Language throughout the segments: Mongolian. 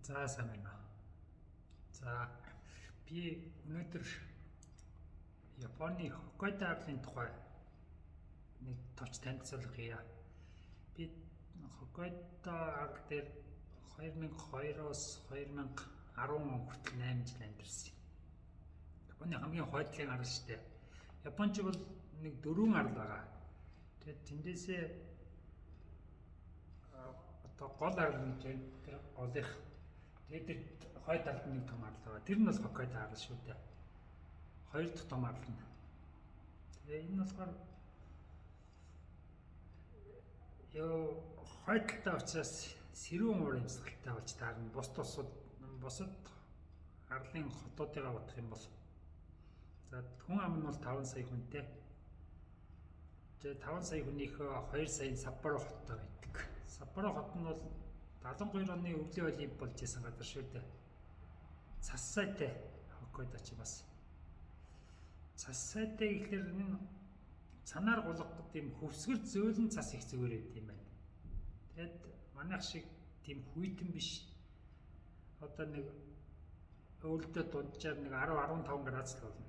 За сайн байна. За би өнөөдөр Японы Хоккайдо арлын тухай нэг товч танилцуулгая. Би Хоккайдо арал дээр 2002-оос 2010 он хүртэл 8 жил амьдарсан. Японы хамгийн хойдлын арал шүү дээ. Японч бол нэг 4 арал байгаа. Тэгээд тэндээсээ одоо гол арал гэж байна. Тэр голынх тэгээд хойд талд нэг том арал байгаа. Тэр нь бол Хоккайдо арал шүү дээ. Хоёр дахь том арал нь. Тэгээ энэ болохоор хойдолтой учраас сэрүүн уур амьсгалтай болж таарна. Бусад арлын хотуудыгаа бодох юм бол за хүн ам нь бол 5 сая хүнтэй. Тэгээ 5 сая хүнийхөө 2 сая Саппоро хоттой байдаг. Саппоро хот нь бол 72 оны өвлийн олимп болж исэн газар шүү дээ. Цас сайтай Хоккайдо ч бас. Цас сайтай гэхэлэр энэ цанаар гулгах тийм хөвсгөр зөөлөн цас их зүгээр байд юм байна. Тэгэд манайх шиг тийм хүйтэн биш. Одоо нэг өвөлдөө дунджаар нэг 10-15 градус л болно.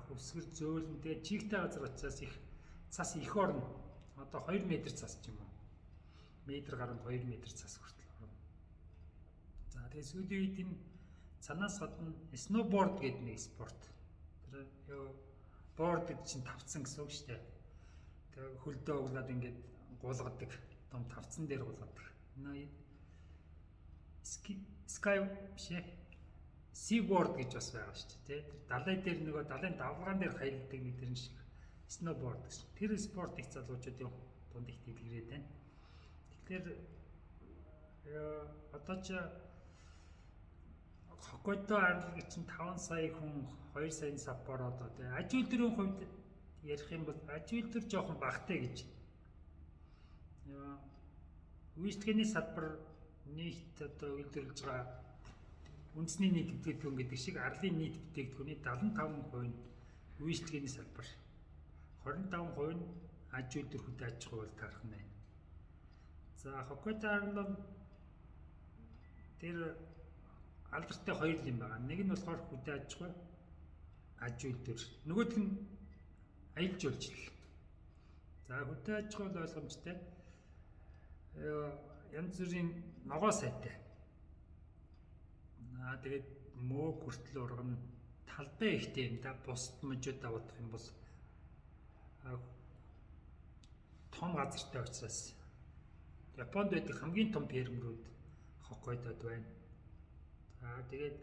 Хөвсгөр зөөлөн тэгээ чигтэй газар учраас их цас их орно. Одоо 2 м цас ч юм уу. Метр гаруй 2 м цас хүртэл орно. За тэгээ сүүлийн үед энэ цанаас гадна сноуборд гэдэг нэг спорт. Тэр борд гэдэг чинь тавцсан гэсэн үг шүү дээ. Тэгээ хөлдөө углаад ингээд гулгадаг. Том тавцсан дээр гулгадаг. Sky бишээ. Seaboard гэж бас байгаа шүү дээ. Тэр далай дээр нөгөө далайн давлгаан дээр хаягддаг нэг тэрэн шиг сноуборд гэсэн. Тэр спортыг залуучуудын дунд их дэлгэрээд байна. Тэгэхээр одоо ч Хоккайдо арал чинь 5 сая хүн 2 сая Саппоро одоо тий аж үйлдвэрийн хувьд ярих юм бол аж үйлдвэр жоохон багтай гэж. Үйлчлэгээний салбар нийт одоо үйлдвэрлэж байгаа үндэсний нийт бүтээгдэхүүн гэдэг шиг арлын нийт бүтээгдэхүүний 75% нь үйлчлэгээний салбар. 25% нь аж үйлдвэр хөдөө аж ахуй бол таарах нь байна. За Хоккайдо арал бол тэр алдартай хоёр юм байгаа. Нэг нь болохоор хөдөө аж ахуй, аж үйлдвэр. Нөгөөх нь аялал жуулчлал. За хөдөө аж ахуй бол ойлгомжтой. Янз бүрийн ногоо сайтай. Тэгээд мөөг хүртэл ургана. Талбай ихтэй юм да. Бусад мужуудаа бодох юм бол том газартай учраас Японд байдаг хамгийн том фермерүүд Хоккайдод байна. За тэгээд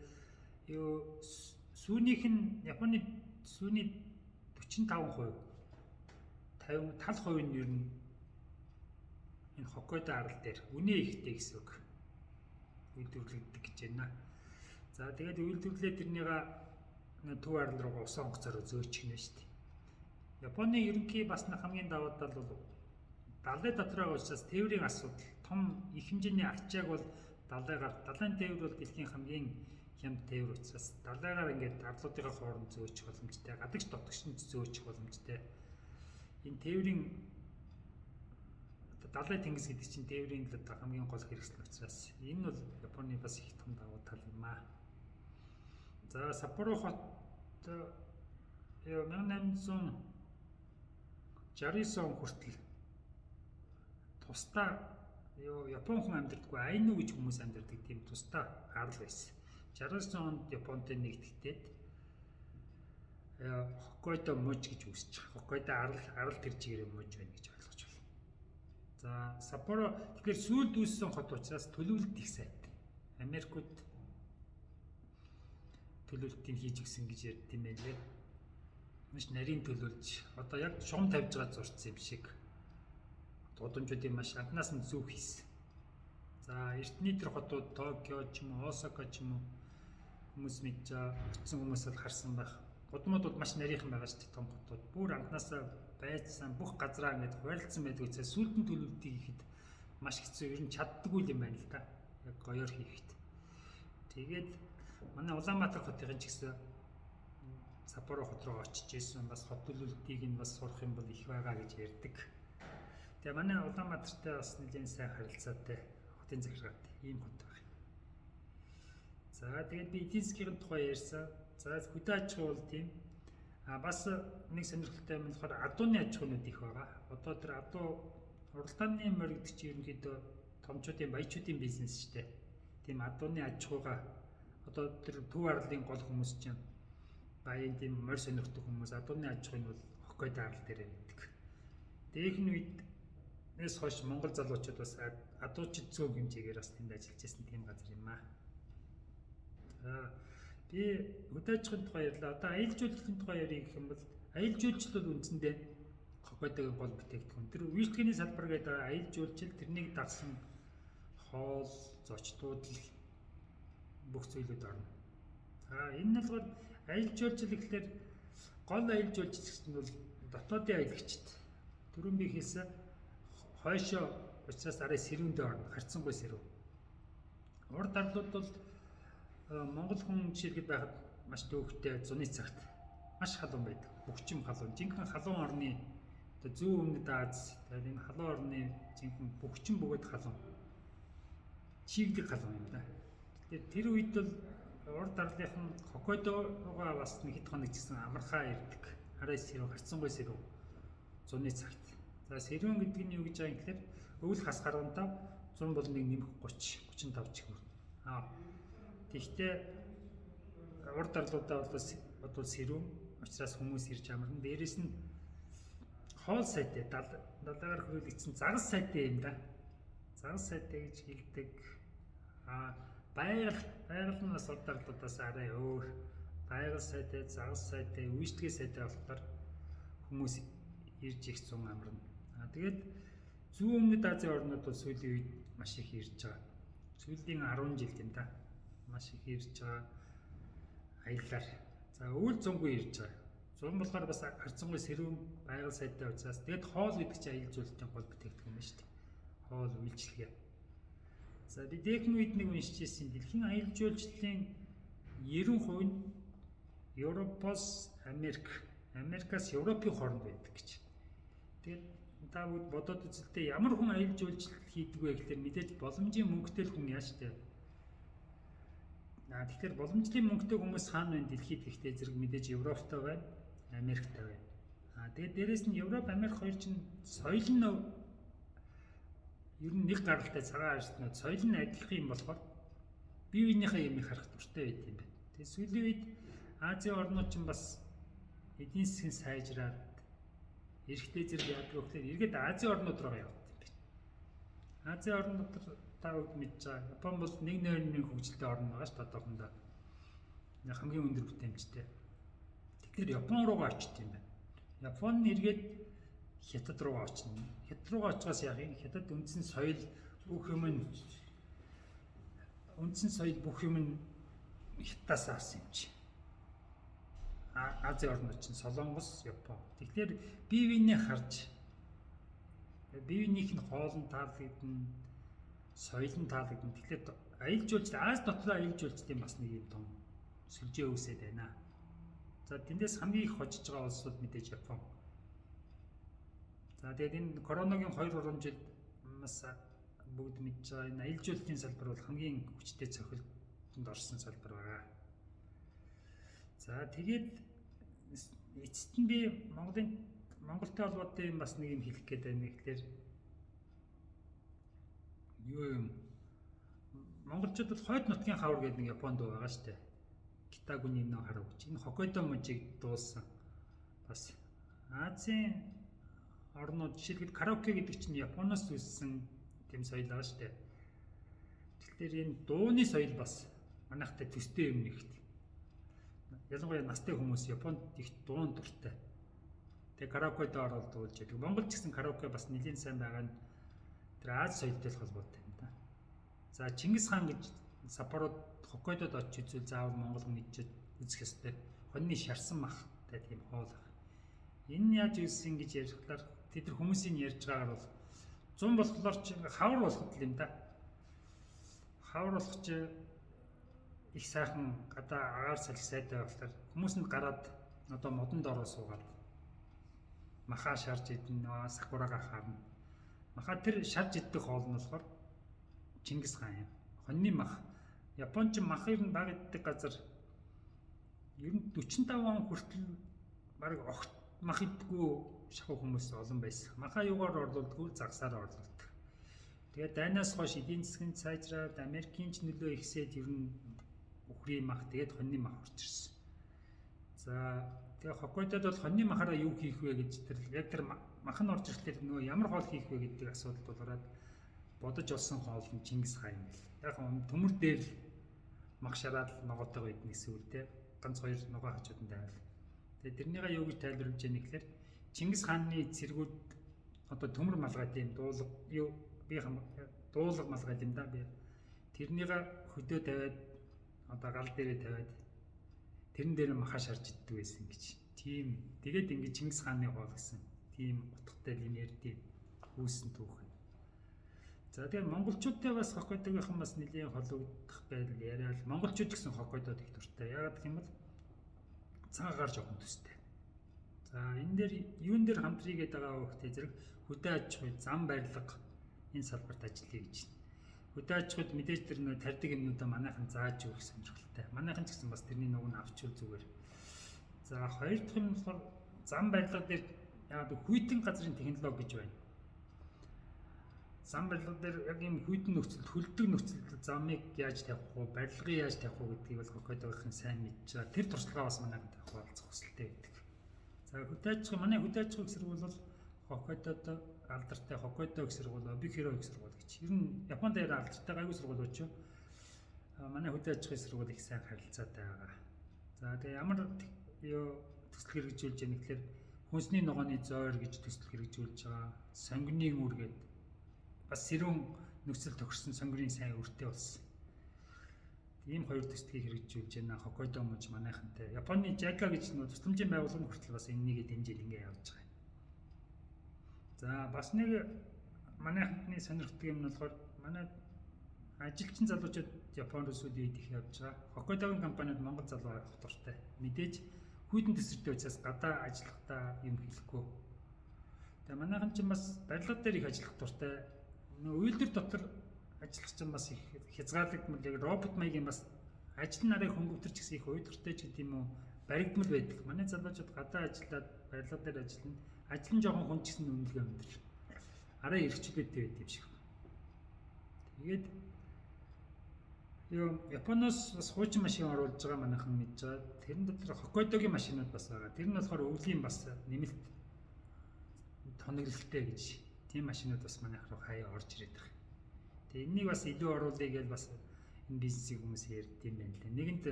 сүүнийх нь Японы сүүний 45% 50 тал хувийн нь ер нь энэ Хоккайдо арал дээр үнэ ихтэй гэсэн үг. Үйлдвэрлэгддэг гэж байна. За тэгээд үйлдвэрлэлээ тэрнийга төв арал руу усан онгоцоор зөөчих нь шүү дээ. Японы ерөнхий бас хамгийн давуу тал бол далай дотроо учраас тээврийн асуудал том их хэмжээний ачааг бол далайн тээвэр бол дэлхийн хамгийн хямд тээвэр учраас далайгаар ингээд арлуудынхаа хооронд зөөчих боломжтой, гадагш дотгошнд зөөчих боломжтой. Энэ тээврийн далай тэнгис гэдэг чинь тээврийн л одоо хамгийн гол хэрэгсэл учраас энэ бол Японы бас их том давуу тал юм аа. За Саппоро хот 1869 он хүртэл тусдаа Япон хүн амьдардаггүй Айну гэж хүмүүс амьдардаг тийм тусдаа арал байсан. 69 онд Японтой нэгдэгдээд Хоккайдо муж гэж үүсэж байгаа. Хоккайдо арал тэр чигээр муж байна гэж ойлгож байна. За Саппоро тэгэхээр сүүлд үүссэн хот учраас төлөвлөлт их сайтай. Америкууд төлөвлөлтийг хийж өгсөн гэж ярьд юм байлээ. Маш нарийн төлөвлөж одоо яг шугам тавьж байгаа зурцсан юм шиг. Удамжуудын маш анхнаас нь зүүх хийсэн. За эртний тэр хотууд Токио ч юм уу, Осака ч юм уу хүмүүс мэдж очсон хүмүүс бол харсан байх. Удмууд бол маш нарийнхан байгаа шүү дээ том хотууд. Бүр анхнаасаа байцсан бүх газраа ингэж хуваарлцсан байдаг учраас сүүлдэн төлөвлөлтийг хийхэд маш хэцүү ер нь чаддаггүй юм байна л да. Яг гоёор хийхэд. Тэгээд манай Улаанбаатар хотын ч гэсэн Саппоро хот руу очиж ирсэн бас хот төлөвлөлтийг нь бас сурах юм бол их байгаа гэж ярьдаг. Тэгээ манай Улаанбаатартай бас нэлээд сайн харилцаатай хотын захиргаатай ийм хот байна. За тэгээд би эдийн засгийн тухай ярьсан. За хөдөө аж ахуй бол тийм. Бас нэг сонирхолтой юм болохоор адууны аж ахуйнууд их байгаа. Одоо тэр адуу уралдааны морь гэдэг чинь ерөнхийдөө томчуудын баячуудын бизнес шүү дээ. Тийм адууны аж ахуйгаа одоо тэр төв арлын гол хүмүүс чинь баян тийм морь сонирхдаг хүмүүс адууны аж ахуйн бол Хоккайдо арал дээр байдаг. Дээхэн үеднээс хойш Монгол залуучууд бас адуучид зөв хэмжээгээр бас тэнд ажиллаж байсан тийм газар юм аа. Би хөдөө аж ахуйн тухай ярьлаа. Одоо аялал жуулчлалын тухай ярих гэх юм бол аялал жуулчлал бол үндсэндээ Хоккайдогийн гол бүтээгдэхүүн. Тэр үйлчлэгээний салбар гэдэг аялал жуулчлал тэрнийг дагсан хоол, зочдууд бүх зүйлүүд орно. Энэ нь болохоор аялал жуулчлал гэхэлэр гол аялал жуулчлал нь бол дотоодын аялагчид. Түрүүн би хэлсэн хойшоо учраас арай сэрүүндээ орно, харьцангуй сэрүү. Урд арлууд бол Монгол хүн жишээлбэл байхад маш төвөгтэй зуны цагт маш халуун байдаг. Бөхчим халуун. Жинхэнэ халуун орны одоо зүүн өмнөд Аз тэгээд энэ халуун орны жинхэнэ бөхчим бөгөөд халуун. Чиглэг халуун юм да. Тэгэхээр тэр үед бол урд арлынхан Хоккайдогоо бас нэг хэд хоног гэсэн амархаа ирдэг. Арай сэрүү, харьцангуй сэрүү зуны цагт. За сэрүүн гэдэг нь юу гэж байгаа юм гэхээр өвөл хас гаргантаа зун бол нэг нэмэх 30 35 ч хүрнэ. Тэгэхдээ урд арлуудаа бол сэрүүн учраас хүмүүс ирж амарна. Дээрээс нь хоол сайтай далайгаар хөрвүүлэгдсэн загас сайтай юм да. Загас сайтай гэж хэлдэг. Байгаль нь бас урд арлуудаас арай өөр. Байгаль сайтай, загас сайтай, үйлчлэгээ сайтай болохоор хүмүүс ирж их зун амарна. Тэгээд зүүн өмнөд Азийн орнууд бол сүүлийн үед маш их ирж байгаа. Сүүлийн 10 жилд юм да. Маш их ирж байгаа аяллаар. За үйл зунгүй ирж байгаа. Зун болохоор бас харьцангуй сэрүүн байгаль сайтай учраас тэгээд хоол гэдэг чинь аялал жуулчлалын гол бүтээгдэхүүн байна шүү дээ. Хоол үйлчлэгээ. За би дээхэн үед нэг уншиж ирсэн дэлхийн аялал жуулчлалын 90% нь Европоос Америкаас Европын хооронд байдаг гэж. Тэгээд та бүгд бодоод үзэлтэй ямар хүн аялал жуулчлал хийдэг вэ гэхээр мэдээж боломжийн мөнгөтэй хүн яаж тэ. Тэгэхээр боломжтой мөнгөтэй хүмүүс хаана вэ дэлхийд гэхдээ зэрэг мэдээж Европтой байна, Америктай байна. Тэгээд дээрэс нь Европ, Америк хоёр чинь соёл нь ер нь нэг гаралтай цагаан арьснууд соёл нь адилхан юм болохоор бие биенийхээ юмыг харах дуртай байт юм байна. Тэгээд сүүлийн үед Азийн орнууд чинь бас эдийн засгийн сайжраад эрэгтэй зэрэг яадаг вэ гэхээр эргээд Азийн орнууд руу яваад юм байна. Азийн орнууд та бүгд мэдж байгаа. Япон бол 1.1 хөгжилтэй орн байгаа шүү дээ одоохондоо. Хамгийн өндөр бүтээмжтэй. Тэгэхээр Япон руугаа очт юм байна. Япон эргээд Хятад руугаа очно. Хятад руугаа очихоос яах юм? Хятад үндсэн соёл бүх юм Хятадаас авсан юм чи. Азийн орнууд чинь Солонгос, Япон. Тэгэхээр бие биенээ харж бие биенийх нь хоолн таалагдана, соёл нь таалагдана. Тэгэхээр аялал жуулчлал Аз дотор аялал жуулчлалын бас нэг юм том сүлжээ үүсээд байна. За тэндээс хамгийн их хожиж байгаа улс бол мэдээж Япон. За тэгээд энэ коронавигийн 2-3 жил бас бүгд мэдж байгаа энэ аялал жуулчлалын салбар бол хамгийн хүчтэй цохилтонд орсон салбар байгаа. За тэгээд эцэст нь би Монголтой холбоотой юм бас нэг юм хэлэх гээд байна. Тэгэхээр юу юм монголчууд бол хойд нутгийн хавар гэдэг нэг Японд байгаа шүү дээ. Китагүний нөө харав гэж. Энэ Хоккайдо мужийг дуулсан. Бас Азийн орнууд жишээлбэл караоке гэдэг чинь Японоос үүссэн тийм соёл байгаа шүү дээ. Тэгэхээр энэ дууны соёл бас манайхтай төстэй юм нэгт. Ялангуяа настай хүмүүс Японд их дуун дуртай. Тэгээ караокед ороод дуулж байдаг. Монгол ч гэсэн караоке бас нэлийн сайн байгаа нь тэр Аз соёлтой холбоотой юм да. За Чингис хаан гэж Саппород Хоккайдод очиж үзвэл заавал монгол хүн ичээд үзэх ёстой. Хоньны шарсан махтай тийм хоол. Энэ нь яаж үүссэн гэж ярихлаар тэд нар хүмүүсийн ярьж байгаагаар бол зун болохоор ч хавар болоход л юм да. Хавар болох ч их сайхан гадаа агаар салхи сайтай болохоор хүмүүс нь гараад одоо модонд ороо суугаад маха шарж идэн сакурага харна. Маха тэр шарж идэх хоол нь болохоор Чингис хаан юм. Хоньны мах Японч мах ер нь баг иддэг газар ер нь 45 он хүртэл баг огт мах иддэггүй шахуу хүмүүс олон байсан. Махаа юугаар орлуулдаггүй загсаар орлуулдаг. Тэгээд дайнаас хойш эдийн засгийн сайжраад Америкийн ч нөлөө ихсээд ер нь үхрийн мах тэгээд хоньны мах орж ирсэн. За тэгээд Хоккайдод бол хоньны махаараа юу хийх вэ гэж яг тэр мах нь орж ирэхдээ нөгөө ямар хоол хийх вэ гэдэг асуудал болоод бодож олсон хоол нь Чингис хаан юм бэл. Яг төмөр дээр мах шараад ногоотойгоо идэх гэсэн үг те. Ганц хоёр ногоо хажуудан тавиал. Тэгээд тэрнийгээ юу гэж тайлбарлаж яах вэ гэхээр Чингис хааны цэргүүд одоо төмөр малгайд юм дуулга юу би дуулга малгайд юм да би. Тэрнийгээ хөдөө тавиад одоо гал дээрээ тавиад тэрэн дээр махаа шарж иддэг байсан гэж. Тийм. Тэгээд ингэ Чингис хааны хоол гэсэн. Тийм утгатай юм ярьдیں۔ Үүсэн түүх. За тэгээд монголчуудтай бас Хоккайдогийнхан бас нэлийн холбогдох байдал яриад монголчууд гэсэн Хоккайдод их дуртай. Яагаад гэх юм бол цагаагаар жоохон төстэй. За энэ дээр юун дээр хамтрийгээд байгаа вэ гэхтэй зэрэг хөдөө аж ахуй, зам барилга энэ салбарт ажиллая гэж байна. Хөдөө аж ахуйд мэдээж тэр нөө тарьдаг юмнуудаа манайхан зааж өгөх сонирхолтой. Манайхан ч гэсэн бас тэрний нөгөө нь авчвал зүгээр. За хоёр дахь нь болохоор зам барилга дээр яг хүйтэн газрын технологи гэж байна. Зам барилга дээр яг юм хүйтэн нөхцөлд хөлдөг нөхцөлд замыг яаж тавих вэ, барилгыг яаж тавих вэ гэдгийг бол Хоккайдогийнхан сайн мэдж байгаа. Тэр туршлагаа бас манайхан тавих болцох хүсэлтэй байдаг. За хөдөө аж ахуй манай хөдөө аж ахуй сургууль бол Хоккайдод алдартай Хоккайдо их сургууль, Обихиро их сургууль гэж. Ер нь Японд дээр алдартай гайгүй сургуулиуд ч манай хөдөө аж ахуйн сургууль их сайн харилцаатай байгаа. За тэгээ ямар юу төсөл хэрэгжүүлж яах гэхээр хүнсний ногооны зойр гэж төсөл хэрэгжүүлж байгаа. Сонгины үр гэдэг бас сэрүүн нөхцөл тохирсон сонгорын сайн үртэй болсон. Ийм хоёр төслийг хэрэгжүүлж байна. Хоккайдо мужи манайхантай. Японы JICA гэж нөө тусламжийн байгууллага хүртэл бас энэнийг дэмжиж ингэ явж байгаа. За бас нэг манайхны сонирхдаг юм нь болохоор манай ажилчин залуучууд Японд үсүүд их явж байгаа. Хоккайдогийн компаниуд Монгол залуу авах дуртай. Мэдээж хүйтэн төсвөртэй учраас гадаа ажиллахдаа юм хэлэхгүй. Тэгээ манайхан ч бас барилга дээр их ажиллах дуртай. Үйлдвэр дотор ажиллах чинь бас их хязгаарлагдмал яг робот маягийн бас ажил нарыг хөнгөвтөрч гэсэн их уйдгартай ч гэдэг юм уу баригдмал байдаг. Манай залуучууд гадаа ажиллаад барилга дээр ажиллана. Ажил нь жоохон хүн ч гэсэн үнэлгээ өндөр. Араа эрхчлөөтэй байд юм шиг. Тэгээд Японоос бас хуучин машин оруулж байгаа манайхан мэдж байгаа. Тэрэн дотор Хоккайдогийн машинууд бас байгаа. Тэр нь болохоор өвлийн бас нэмэлт тоноглолттой гэж. Тийм машинууд бас манайх руу хаяа орж ирээд байгаа. Тэгээ энэнийг бас илүү оруулъя гэж бас энэ бизнесийн хүмүүс ярьд юм байна лээ. Нэгэнт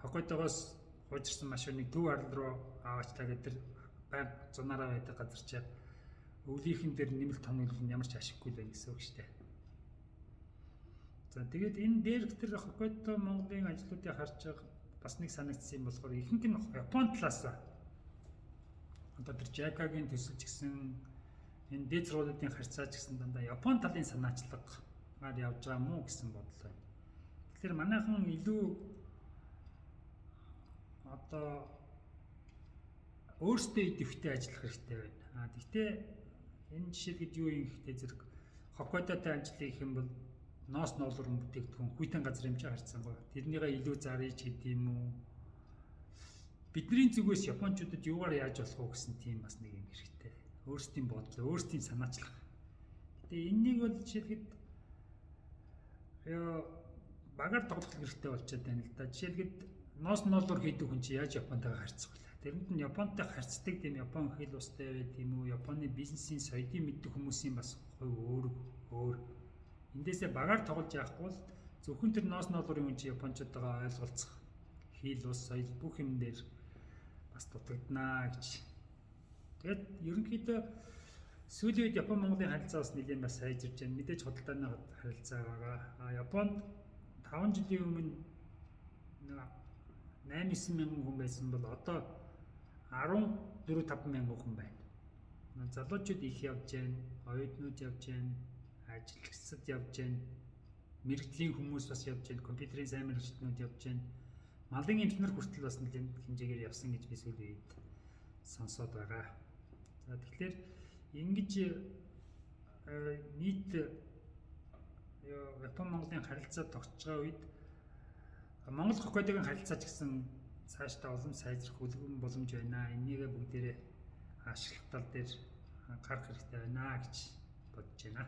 Хоккайдогоос хуучирсан машиныг төв арал руу аваачлаа гэдэг банк зунаараа байдаг газар чи өвлийнхэн дээр нэмэлт тоноглол нь ямар ч ашиггүй байх гэсэн үг шүү дээ. За тэгээд энэ дээрх тэр Хоккайдо Монголын ажлуудыг харж байгаа бас нэг санагдсан юм болохоор ихэнх нь Япон талаас одоо тэр JICA-гийн төсөлж гисэн энэ дээд сургуулиудын харьцаач гэсэн дандаа Япон талын санаачлагаар явж байгаа мó гэсэн бодол байна. Тэгэхээр манайхан илүү одоо өөрсдөө идэвхтэй ажиллах хэрэгтэй байна. Гэхдээ энэ жишээлгээд юу юм гэхтэй зэрэг Хоккайдотой ажиллах юм бол ноос ноолрон бүтээгдэхүүн хүйтэн газар хэмжээ харьцангуй. Тэрнийгээ илүү зарж гэдэг юм уу? Бидний зүгээс японочдод юугаар яаж болох вэ гэсэн тийм бас нэг юм хэрэгтэй. Өөрсдийн бодол, өөрсдийн санаачлах. Гэтэ энэнийг бол жишээлгээд багаар тоглох хэрэгтэй болчиход байна л да. Жишээлгээд ноос ноолрон хийдэг хүн чи яаж Японтойгоо харьцах вэ? Тэрэнд нь Японтой харьцдаг тийм Япон хэл устай байт юм уу? Японы бизнесийн соёлын мэддэг хүмүүсийн бас хувь өөр. Эндээсээ багаар тоглож яахгүй бол зөвхөн тэр ноос ноолрын хүн чи Япончуудаа ойлголцох хэл ус соёл бүх юм дээр бас дутагднаа гэж. Тэгээд ерөнхийдөө сүүлийн үед Япон Монголын харилцаа бас нэлийн бас сайжирч байна. Мэдээж худалдааны харилцаа байгаа. Японд 5 жилийн өмнө 8-9 мянган хүн байсан бол одоо 14-5 мянган хүн байна. Залуучууд их явж байна, оюутнууд явж байна, ажилчид явж байна, мэрэгжлийн хүмүүс бас явж байна, компьютерийн сайн мэрэгчлэнүүд явж байна. Малын эмчнэр хүртэл бас нэлийн хэмжээгээр явсан гэж би сүүлийн үед сонсоод байгаа. За тэгэхээр ингэж нийт Япон Монголын харилцаа тогтж байгаа үед Монгол хоккейдын харилцаа ч гэсэн цаашдаа улам сайжрах үлгэн боломж байна. Энийгээ бүгдээрээ ашиглах тал дээр гарах хэрэгтэй байна гэж бодож байна.